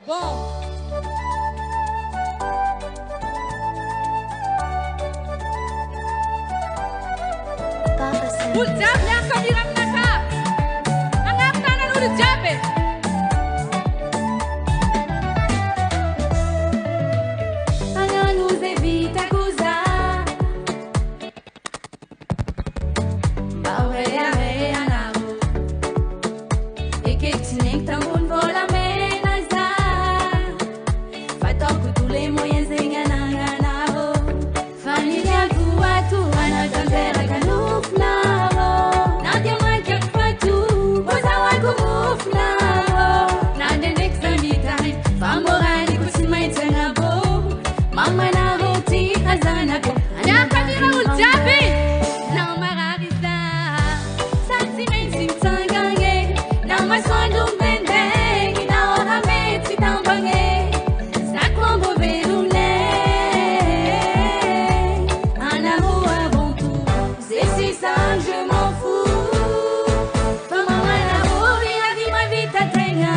Bon. Uljab yang kamiram naka. Angap tanan uljabe. Angan uze vita kuza. Bawe ya nao. Eketinek tambun vola menaza. Fatok utule moyen zengana nao. Familia kuatu anatambera kanufna. Mama na roti azana ko ya kamira uljabe na marariza sentimenti tangange na masondo mbende na ora meti tambange sakombo berule un amour avant tout c'est si ça je m'en fous mama na roti avi ma vita tenga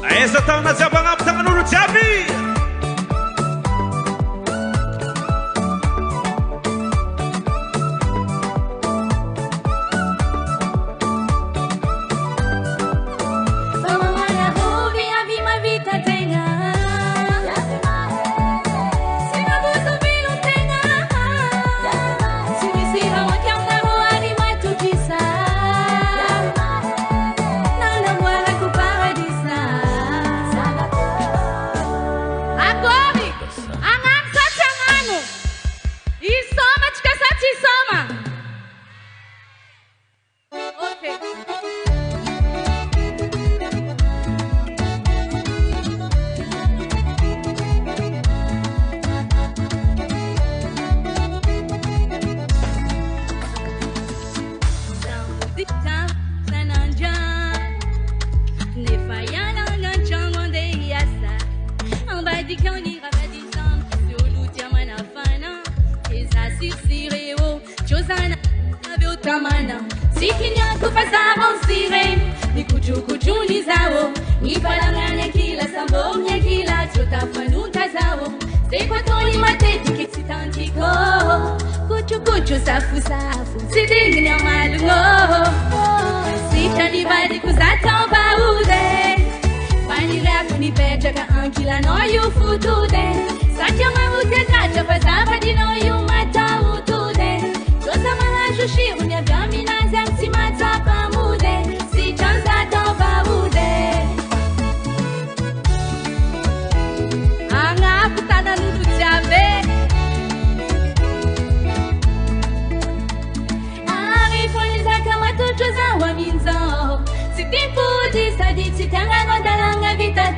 Essa tá na Zabangap, tá no Jabi. Si tempo di sta di ci tenga guardare la vita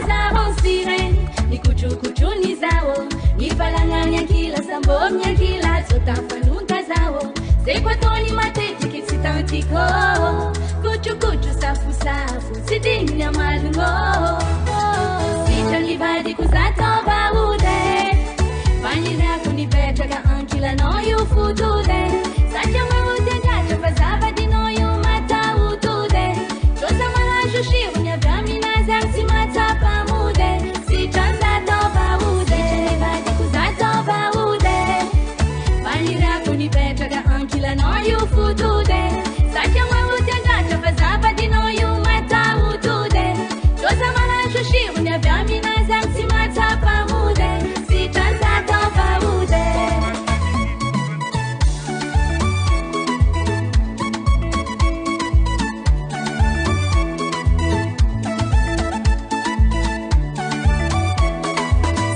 zao sireni, ni kuchukuchuni zao, ni palanganya kila sambomnya kila zotafanunta zao. Sekwatoni mateti kisitantiko, kuchu safu safu, sidini ya malungo. Sichani badi kusato baude, vanira kunipeta ka ankila no yu futude. Sacha mawute gacha pasaba di no yu mata utude. Chosa malashu shivu nya vamina zamsi mata pamude. Sichani sato baude, sichani badi kusato baude, vanira kunipeta ka ankila no yu futude. Sacha mawute gacha pasaba di no yu mata utude. Chosa malashu shivu nya vamina zamsi mata pamude. Sichani sato baude.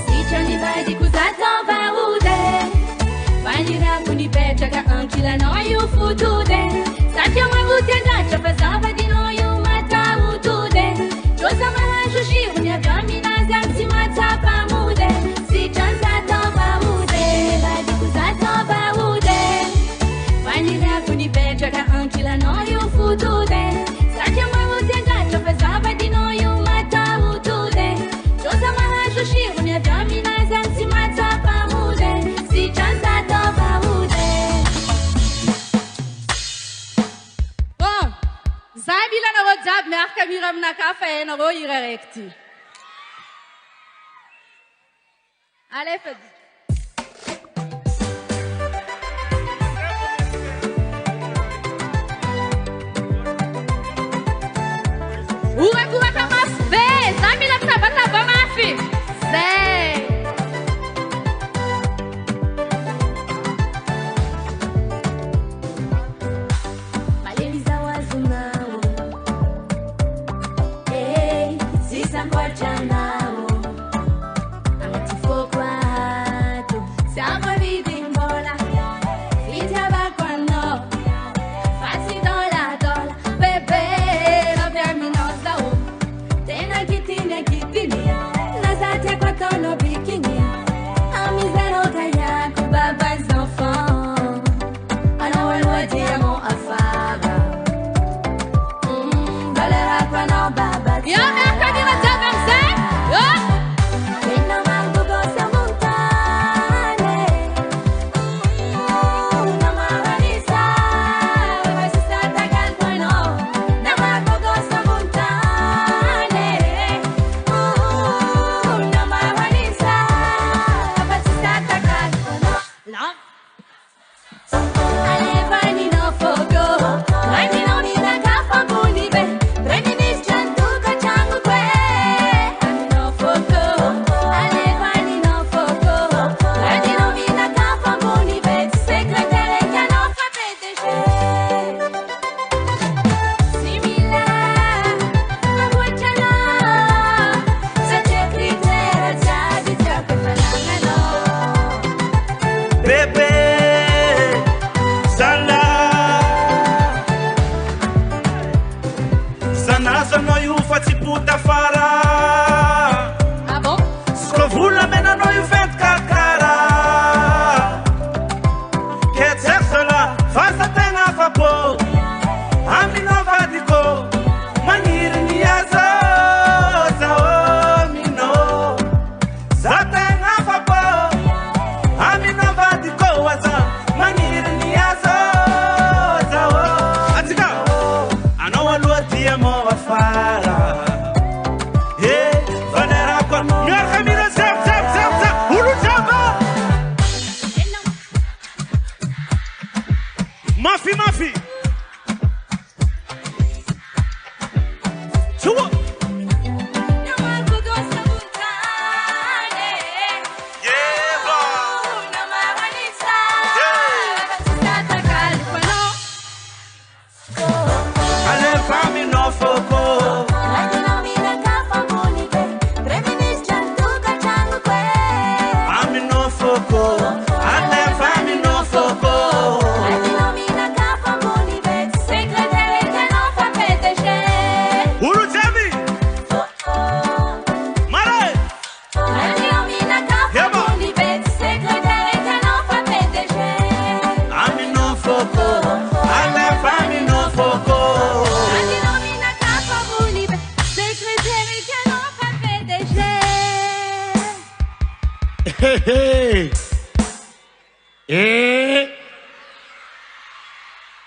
Sichani badi kusato baude, vanira kunipeta ka ankila no yu futude. Sacha mawute gacha pasaba di no yu mata utude. Chosa malashu shivu nya vamina zamsi mata pamude. Sichani sato baude, badi kusato baude, vanira kunipeta ka ankila no yu futude. Sacha mawute gacha pasaba di no yu mata utude. Chosa malashu shivu nya vamina zamsi mata pamude. Sichani sato baude. Bon, zabila na wajab merka miram na kafe na ro irekti. Allez, faites. Ura kama fe, zabila taba mafi. Zé. Maleliza wazunao, sisa kwacha nao. Amatifokwato, sama vidimbola, vitabakwano, fasi dola, bebe, no verminosa o. Tena kitini, nazate kwa tono bikini. Amizero kaya kubaba enfants, ana wewe diamo afara. Balera kwa no baba. Yo, merka di wajab mse. Yo. Tena mangugo sa montane, na maranisa, vasisa tagal bueno. Na mangugo sa montane, na maranisa, vasisa tagal bueno. Love. Alevani no fogo, remi no ni na kafa bunibe, remi ni chanduka changu kwe. Remi no fogo, alevani no fogo, remi no ni na kafa bunibe, sekretere kano fa peteche. Simila, abuchana, sache kritere jadi chake fanangano. Bebe Sana Sana Sana yu fati puta fara. Ah bon? Skrovula mena no yu vet kakara. Ketexela fasa tenga fapo. Ami no vadiko maniri niazo. Sao mino Zatenga fapo. Ami no vadiko waza maniri niazo. Sao Atika Ano walua diamo wafara. Vanera kwa Miarka mira zap Ulu jaba Mafi Chua Na mangugo sa montane, Yeah ba na maranisa, Yeah. vasisa tagal bueno. Ale fami no foco. Remi no ni na kafa bunibe, remi ni chanduka changu kwe. Ami no foco. Ale fami no foco. Remi no ni na kafa bunibe.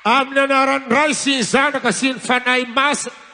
Amin'ny anaran'ny ray sy ny zanaka sy ny fanahy masina